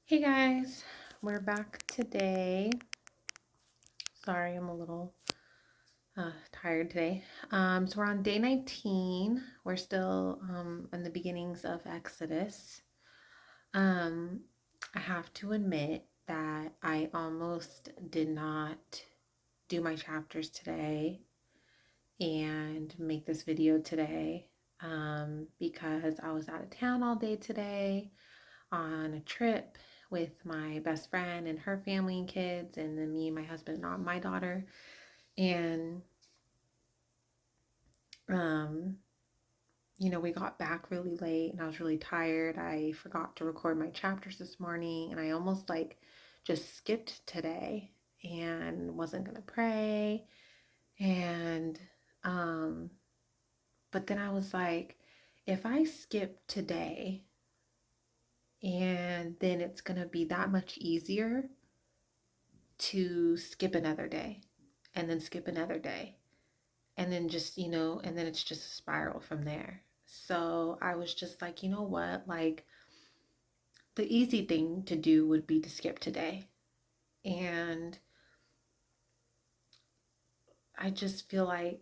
Hey guys, we're back today. Sorry, I'm a little tired today. So we're on day 19. We're still in the beginnings of Exodus. Um, I have to admit that I almost did not do my chapters today and make this video today because I was out of town all day today on a trip with my best friend and her family and kids, and then me and my husband and my daughter. And, um, we got back really late and I was really tired. I forgot to record my chapters this morning and I almost just skipped today and wasn't going to pray. And, but then I was like, if I skip today, and then it's going to be that much easier to skip another day and then skip another day and then just, and then it's just a spiral from there. So I was just like, you know what? Like, the easy thing to do would be to skip today. And I just feel like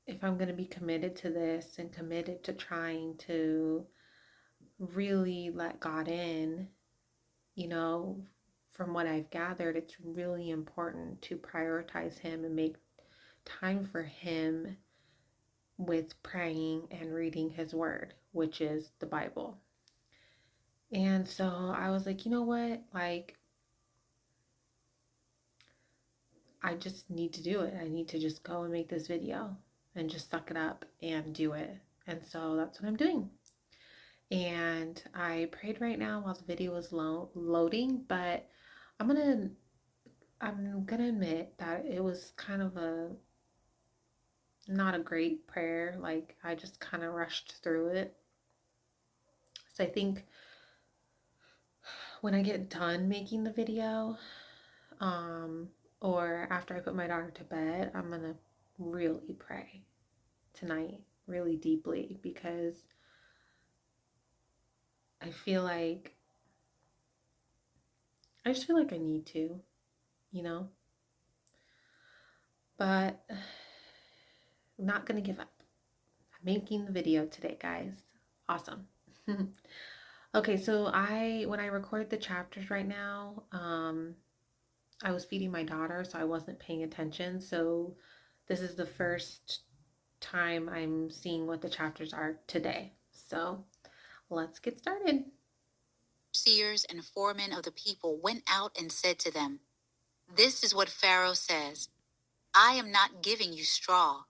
if I'm going to be committed to this and committed to trying to really let God in, you know, from what I've gathered, it's really important to prioritize Him and make time for Him with praying and reading His Word, which is the Bible. And so I was like, you know what? Like, I just need to do it. I need to just go and make this video and just suck it up and do it. And so that's what I'm doing. And I prayed right now while the video was loading, but I'm gonna admit that it was kind of a not a great prayer. Like, I just kind of rushed through it. So I think when I get done making the video, um, or after I put my daughter to bed, I'm gonna really pray tonight, really deeply, because I feel like I just feel like I need to, you know. But I'm not gonna give up. I'm making the video today, guys. Awesome. Okay, so when I record the chapters right now, I was feeding my daughter, so I wasn't paying attention. So this is the first time I'm seeing what the chapters are today. So let's get started. Seers and foremen of the people went out and said to them, "This is what Pharaoh says: I am not giving you straw.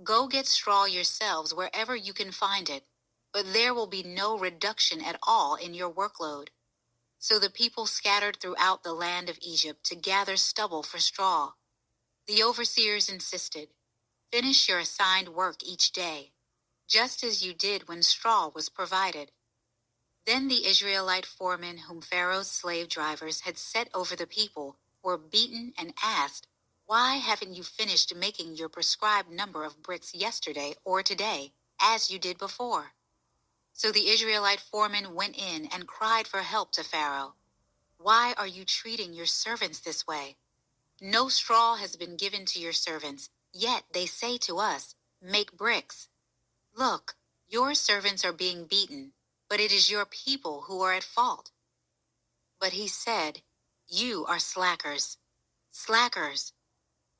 Go get straw yourselves wherever you can find it, but there will be no reduction at all in your workload." So the people scattered throughout the land of Egypt to gather stubble for straw. The overseers insisted, "Finish your assigned work each day, just as you did when straw was provided." Then the Israelite foremen whom Pharaoh's slave drivers had set over the people were beaten and asked, "Why haven't you finished making your prescribed number of bricks yesterday or today, as you did before?" So the Israelite foremen went in and cried for help to Pharaoh. "Why are you treating your servants this way? No straw has been given to your servants, yet they say to us, 'Make bricks.' Look, your servants are being beaten, but it is your people who are at fault." But he said, "You are slackers, slackers.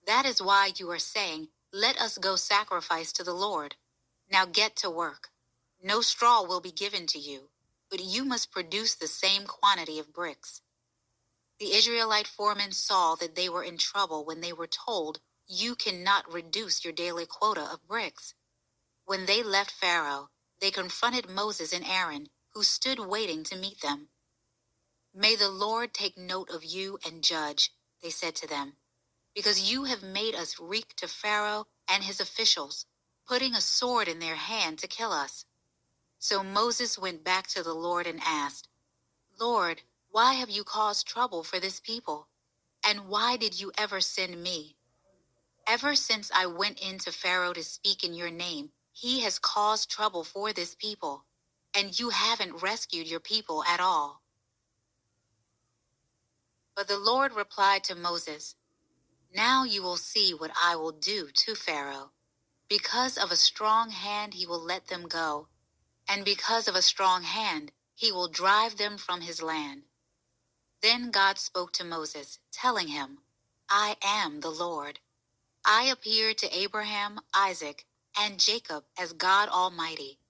That is why you are saying, 'Let us go sacrifice to the Lord.' Now get to work. No straw will be given to you, but you must produce the same quantity of bricks." The Israelite foremen saw that they were in trouble when they were told, "You cannot reduce your daily quota of bricks." When they left Pharaoh, they confronted Moses and Aaron, who stood waiting to meet them. "May the Lord take note of you and judge," they said to them, "because you have made us wreak to Pharaoh and his officials, putting a sword in their hand to kill us." So Moses went back to the Lord and asked, "Lord, why have you caused trouble for this people? And why did you ever send me? Ever since I went in to Pharaoh to speak in your name, he has caused trouble for this people. and you haven't rescued your people at all." But the Lord replied to Moses, "Now you will see what I will do to Pharaoh. Because of a strong hand he will let them go, and because of a strong hand he will drive them from his land." Then God spoke to Moses, telling him, "I am the Lord. I appeared to Abraham, Isaac, and Jacob as God Almighty,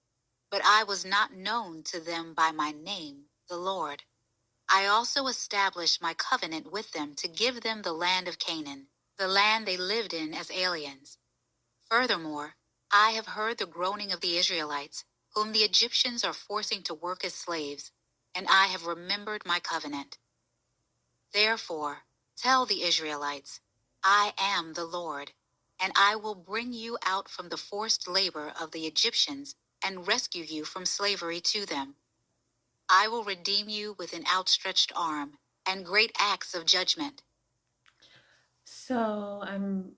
but I was not known to them by my name, the Lord. I also established my covenant with them to give them the land of Canaan, the land they lived in as aliens. Furthermore, I have heard the groaning of the Israelites, whom the Egyptians are forcing to work as slaves, and I have remembered my covenant. Therefore, tell the Israelites, I am the Lord, and I will bring you out from the forced labor of the Egyptians and rescue you from slavery to them. I will redeem you with an outstretched arm and great acts of judgment." So I'm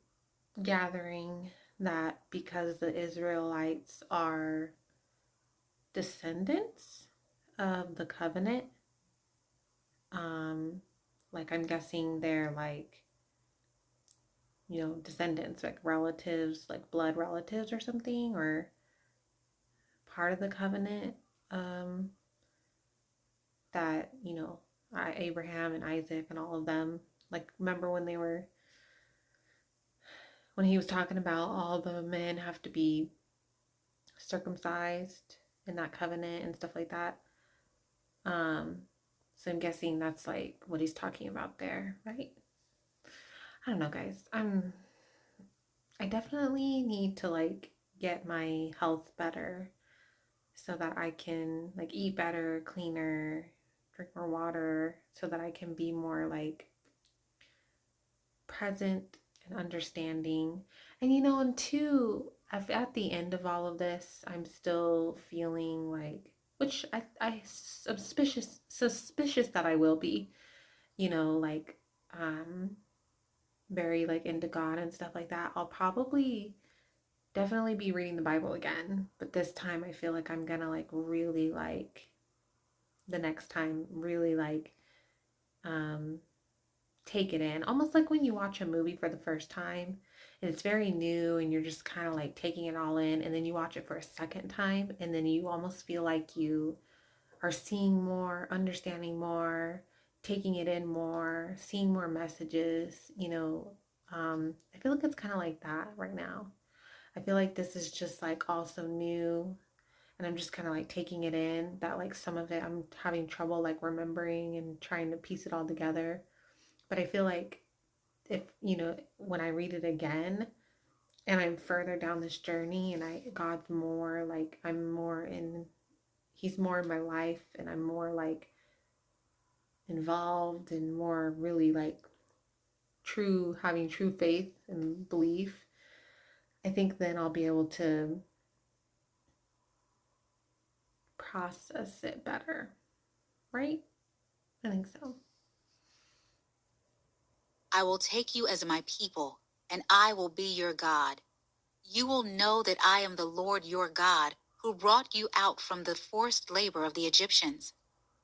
gathering that because the Israelites are descendants of the covenant, um, like I'm guessing they're like, descendants, like relatives, like blood relatives or something, or part of the covenant, um, that, Abraham and Isaac and all of them, like, remember when he was talking about all the men have to be circumcised in that covenant and stuff like that. Um, so I'm guessing that's like what he's talking about there, right? I don't know, guys. I definitely need to like get my health better so that I can like eat better, cleaner, drink more water so that I can be more like present and understanding. And and two, at the end of all of this, I'm still feeling like, which I suspicious that I will be, like very like into God and stuff like that. I'll probably definitely be reading the Bible again, but this time I feel like I'm gonna like really like the next time really like um take it in. Almost like when you watch a movie for the first time and it's very new and you're just kind of like taking it all in, and then you watch it for a second time and then you almost feel like you are seeing more, understanding more, taking it in more, seeing more messages, I feel like it's kind of like that right now. I feel like this is just like also new and I'm just kind of like taking it in, that like some of it I'm having trouble like remembering and trying to piece it all together. But I feel like if, when I read it again and I'm further down this journey and God's more like, he's more in my life and I'm more like involved and more really like having true faith and belief, I think then I'll be able to process it better, right? I think so. "I will take you as my people, and I will be your God. You will know that I am the Lord your God, who brought you out from the forced labor of the Egyptians.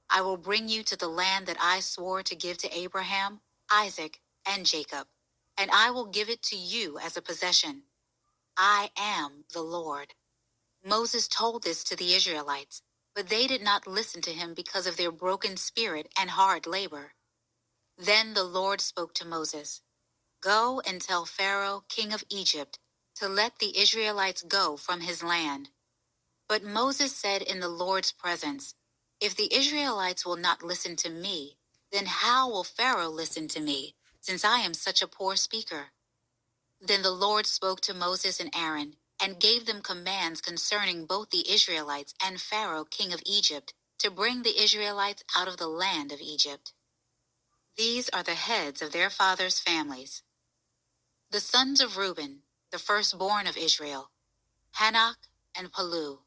I will bring you to the land that I swore to give to Abraham, Isaac, and Jacob, and I will give it to you as a possession. I am the Lord." Moses told this to the Israelites, but they did not listen to him because of their broken spirit and hard labor. Then the Lord spoke to Moses, "Go and tell Pharaoh, king of Egypt, to let the Israelites go from his land." But Moses said in the Lord's presence, "If the Israelites will not listen to me, then how will Pharaoh listen to me, since I am such a poor speaker?" Then the Lord spoke to Moses and Aaron and gave them commands concerning both the Israelites and Pharaoh, king of Egypt, to bring the Israelites out of the land of Egypt. These are the heads of their fathers' families. The sons of Reuben, the firstborn of Israel: Hanok and Palu,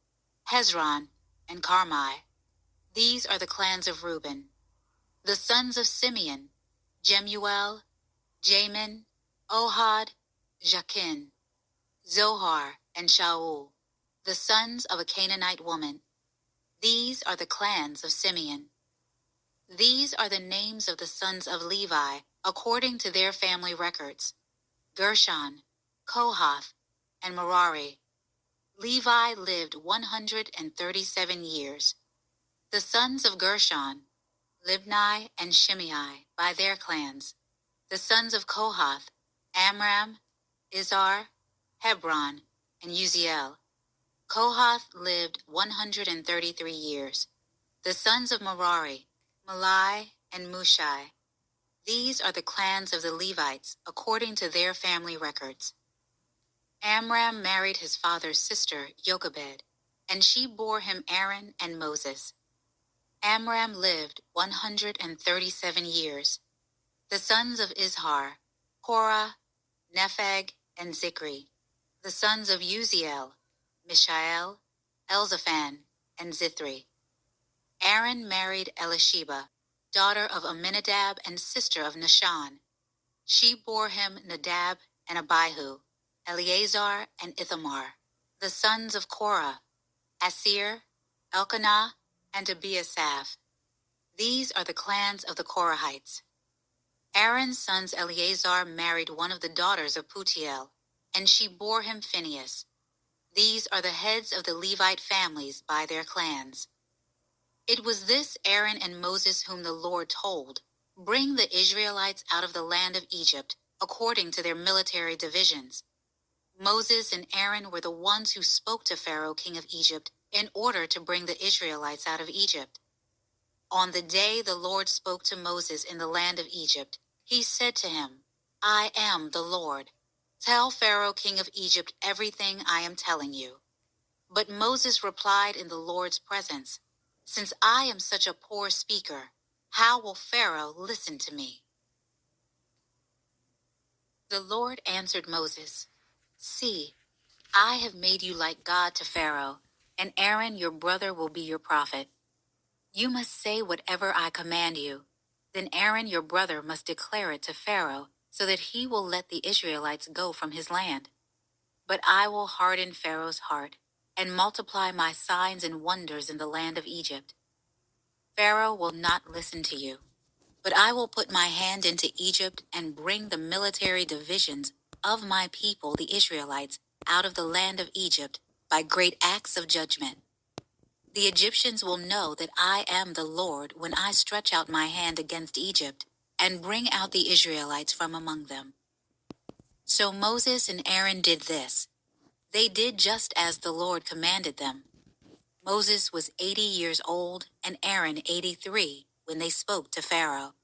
Hezron and Carmi. These are the clans of Reuben. The sons of Simeon: Jemuel, Jamin, Ohad, Jachin, Zohar, and Shaul, the sons of a Canaanite woman. These are the clans of Simeon. These are the names of the sons of Levi, according to their family records: Gershon, Kohath, and Merari. Levi lived 137 years. The sons of Gershon, Libni and Shimei, by their clans. The sons of Kohath, Amram, Izhar, Hebron, and Uziel. Kohath lived 133 years. The sons of Merari, Malai and Mushai. These are the clans of the Levites, according to their family records. Amram married his father's sister, Jochebed, and she bore him Aaron and Moses. Amram lived 137 years. The sons of Izhar, Korah, Nepheg, and Zikri. The sons of Uziel, Mishael, Elzaphan, and Zithri. Aaron married Elisheba, daughter of Amminadab and sister of Nahshon. She bore him Nadab and Abihu, Eleazar and Ithamar. The sons of Korah, Asir, Elkanah, and Abiasaph. These are the clans of the Korahites. Aaron's sons Eleazar married one of the daughters of Putiel, and she bore him Phinehas. These are the heads of the Levite families by their clans. It was this Aaron and Moses whom the Lord told, "Bring the Israelites out of the land of Egypt, according to their military divisions." Moses and Aaron were the ones who spoke to Pharaoh, king of Egypt, in order to bring the Israelites out of Egypt. On the day the Lord spoke to Moses in the land of Egypt, he said to him, "I am the Lord. Tell Pharaoh, king of Egypt, everything I am telling you." But Moses replied in the Lord's presence, "Since I am such a poor speaker, how will Pharaoh listen to me?" The Lord answered Moses, "See, I have made you like God to Pharaoh, and Aaron your brother will be your prophet. You must say whatever I command you. Then Aaron your brother must declare it to Pharaoh, so that he will let the Israelites go from his land. But I will harden Pharaoh's heart, and multiply my signs and wonders in the land of Egypt. Pharaoh will not listen to you, but I will put my hand into Egypt and bring the military divisions of my people, the Israelites, out of the land of Egypt by great acts of judgment. The Egyptians will know that I am the Lord when I stretch out my hand against Egypt and bring out the Israelites from among them." So Moses and Aaron did this. They did just as the Lord commanded them. Moses was 80 years old and Aaron 83 when they spoke to Pharaoh.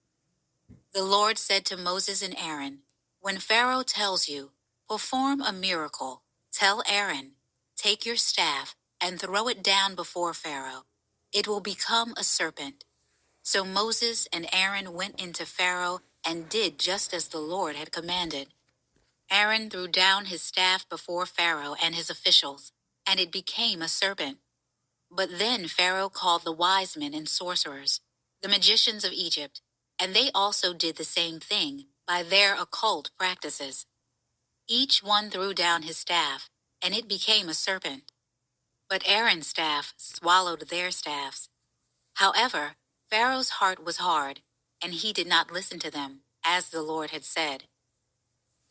The Lord said to Moses and Aaron, "When Pharaoh tells you, 'Perform a miracle,' tell Aaron, 'Take your staff and throw it down before Pharaoh. It will become a serpent.'" So Moses and Aaron went into Pharaoh and did just as the Lord had commanded. Aaron threw down his staff before Pharaoh and his officials, and it became a serpent. But then Pharaoh called the wise men and sorcerers, the magicians of Egypt, and they also did the same thing by their occult practices. Each one threw down his staff, and it became a serpent. But Aaron's staff swallowed their staffs. However, Pharaoh's heart was hard, and he did not listen to them, as the Lord had said.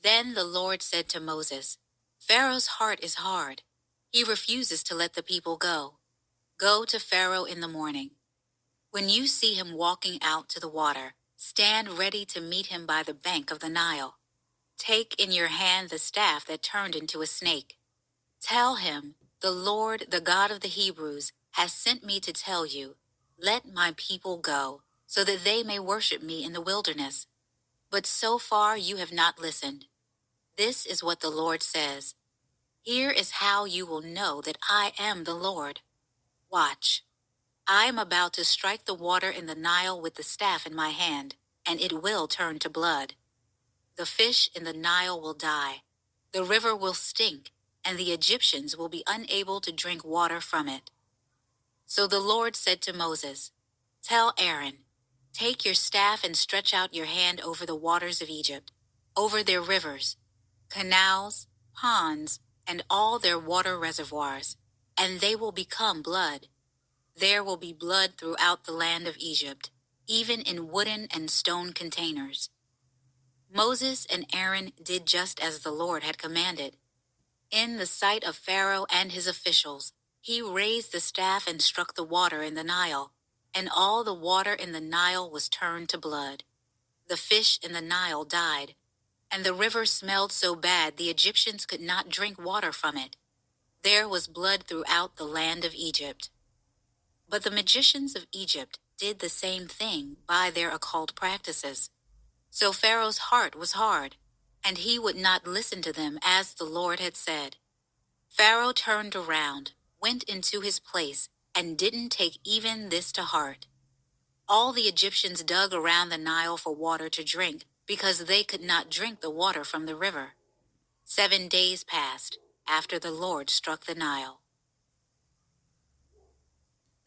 Then the Lord said to Moses, "Pharaoh's heart is hard. He refuses to let the people go. Go to Pharaoh in the morning. When you see him walking out to the water, stand ready to meet him by the bank of the Nile. Take in your hand the staff that turned into a snake. Tell him, 'The Lord, the God of the Hebrews, has sent me to tell you, let my people go, so that they may worship me in the wilderness.' But so far you have not listened. This is what the Lord says. Here is how you will know that I am the Lord. Watch. I am about to strike the water in the Nile with the staff in my hand, and it will turn to blood. The fish in the Nile will die. The river will stink, and the Egyptians will be unable to drink water from it." So the Lord said to Moses, "Tell Aaron, take your staff and stretch out your hand over the waters of Egypt, over their rivers, canals, ponds, and all their water reservoirs, and they will become blood. There will be blood throughout the land of Egypt, even in wooden and stone containers. Moses and Aaron did just as the Lord had commanded. In the sight of Pharaoh and his officials, he raised the staff and struck the water in the Nile, and all the water in the Nile was turned to blood. The fish in the Nile died, and the river smelled so bad the Egyptians could not drink water from it. There was blood throughout the land of Egypt. But the magicians of Egypt did the same thing by their occult practices. So Pharaoh's heart was hard, and he would not listen to them as the Lord had said. Pharaoh turned around, went into his place, and didn't take even this to heart. All the Egyptians dug around the Nile for water to drink because they could not drink the water from the river. 7 days passed after the Lord struck the Nile.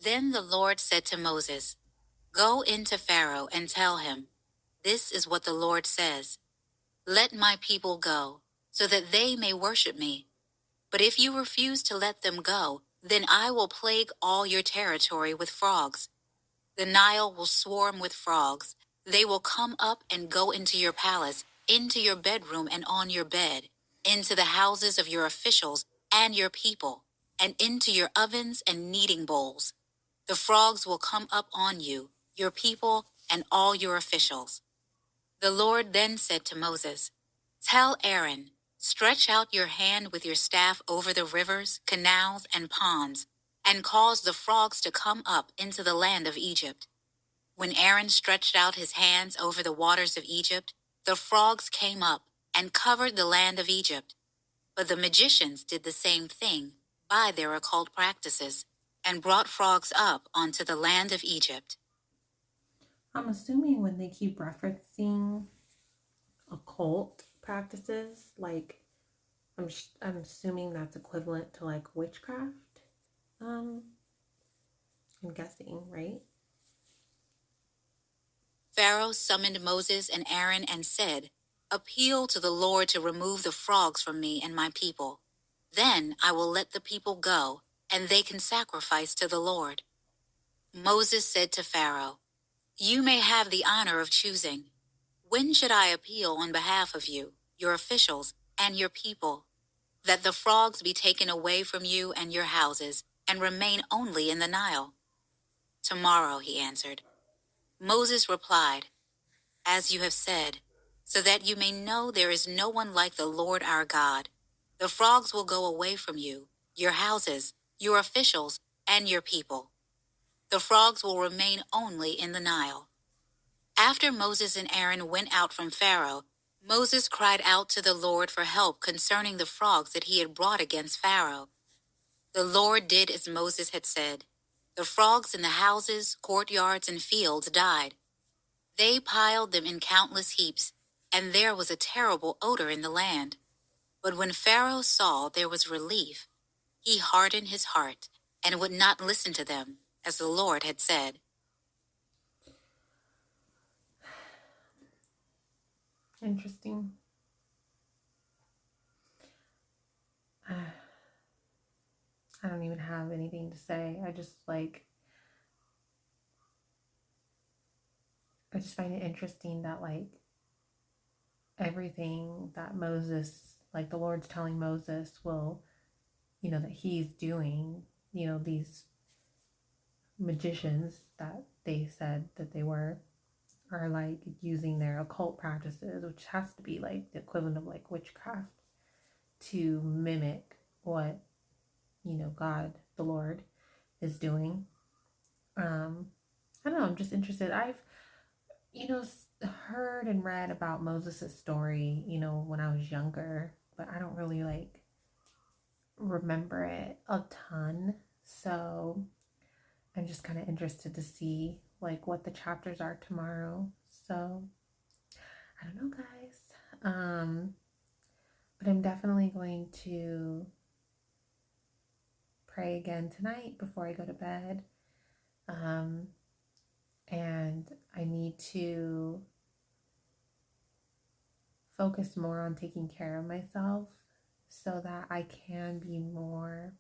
Then the Lord said to Moses, "Go into Pharaoh and tell him, 'This is what the Lord says. Let my people go, so that they may worship me. But if you refuse to let them go, then I will plague all your territory with frogs. The Nile will swarm with frogs. They will come up and go into your palace, into your bedroom and on your bed, into the houses of your officials and your people, and into your ovens and kneading bowls. The frogs will come up on you, your people, and all your officials.'" The Lord then said to Moses, "Tell Aaron, stretch out your hand with your staff over the rivers, canals, and ponds, and cause the frogs to come up into the land of Egypt." When Aaron stretched out his hands over the waters of Egypt, the frogs came up and covered the land of Egypt. But the magicians did the same thing by their occult practices and brought frogs up onto the land of Egypt. I'm assuming when they keep referencing occult practices, like I'm assuming that's equivalent to like witchcraft. Um, I'm guessing, right? Pharaoh summoned Moses and Aaron and said, "Appeal to the Lord to remove the frogs from me and my people. Then I will let the people go, and they can sacrifice to the Lord." Moses said to Pharaoh, "You may have the honor of choosing. When should I appeal on behalf of you, your officials, and your people, that the frogs be taken away from you and your houses, and remain only in the Nile?" "Tomorrow," he answered. Moses replied, "As you have said, so that you may know there is no one like the Lord our God. The frogs will go away from you, your houses, your officials, and your people. The frogs will remain only in the Nile." After Moses and Aaron went out from Pharaoh, Moses cried out to the Lord for help concerning the frogs that he had brought against Pharaoh. The Lord did as Moses had said. The frogs in the houses, courtyards, and fields died. They piled them in countless heaps, and there was a terrible odor in the land. But when Pharaoh saw there was relief, he hardened his heart and would not listen to them, as the Lord had said. Interesting. I don't even have anything to say. I just find it interesting that like everything that Moses, like the Lord's telling Moses will, that he's doing, these magicians that they said that they were are like using their occult practices, which has to be like the equivalent of like witchcraft, to mimic what, God, the Lord, is doing. I don't know, I'm just interested. I've, heard and read about Moses' story, when I was younger, but I don't really like remember it a ton. So I'm just kind of interested to see like what the chapters are tomorrow. So I don't know, guys. But I'm definitely going to pray again tonight before I go to bed. And I need to focus more on taking care of myself so that I can be more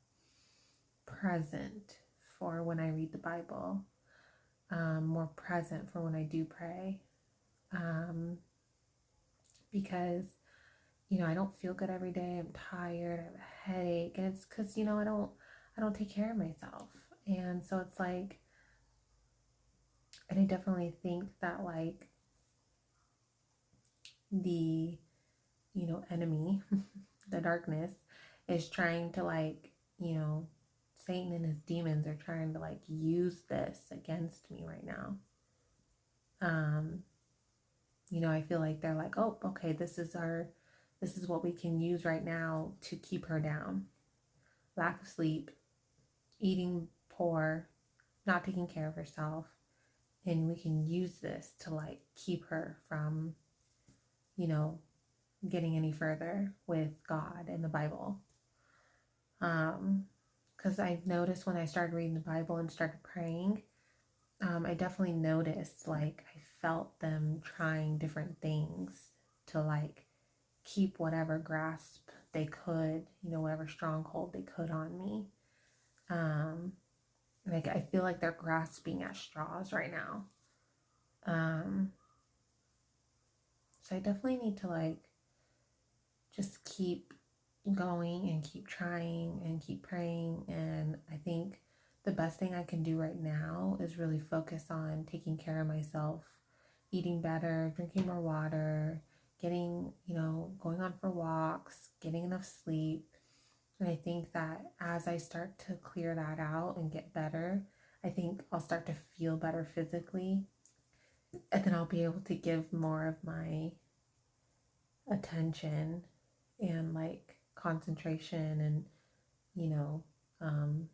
present for when I read the Bible, more present for when I do pray. Um, because I don't feel good every day. I'm tired. I have a headache, and it's because I don't take care of myself, and so it's like, and I definitely think that like the enemy, the darkness, is trying to like Satan and his demons are trying to like use this against me right now. Um, I feel like they're like, oh, okay, this is what we can use right now to keep her down. Lack of sleep, eating poor, not taking care of herself, and we can use this to like keep her from, you know, getting any further with God and the Bible. Because I've noticed when I started reading the Bible and started praying, I definitely noticed like I felt them trying different things to like keep whatever grasp they could, whatever stronghold they could on me. Um, like I feel like they're grasping at straws right now. Um, so I definitely need to like just keep going and keep trying and keep praying. And I think the best thing I can do right now is really focus on taking care of myself, eating better, drinking more water, getting, going on for walks, getting enough sleep. And I think that as I start to clear that out and get better, I think I'll start to feel better physically. And then I'll be able to give more of my attention and like concentration and, you know, um,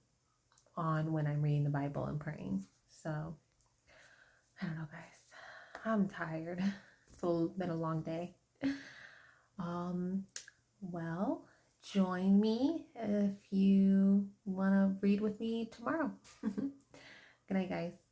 on when I'm reading the Bible and praying. So I don't know, guys. I'm tired. It's been a long day. Um, well, join me if you want to read with me tomorrow. Good night, guys.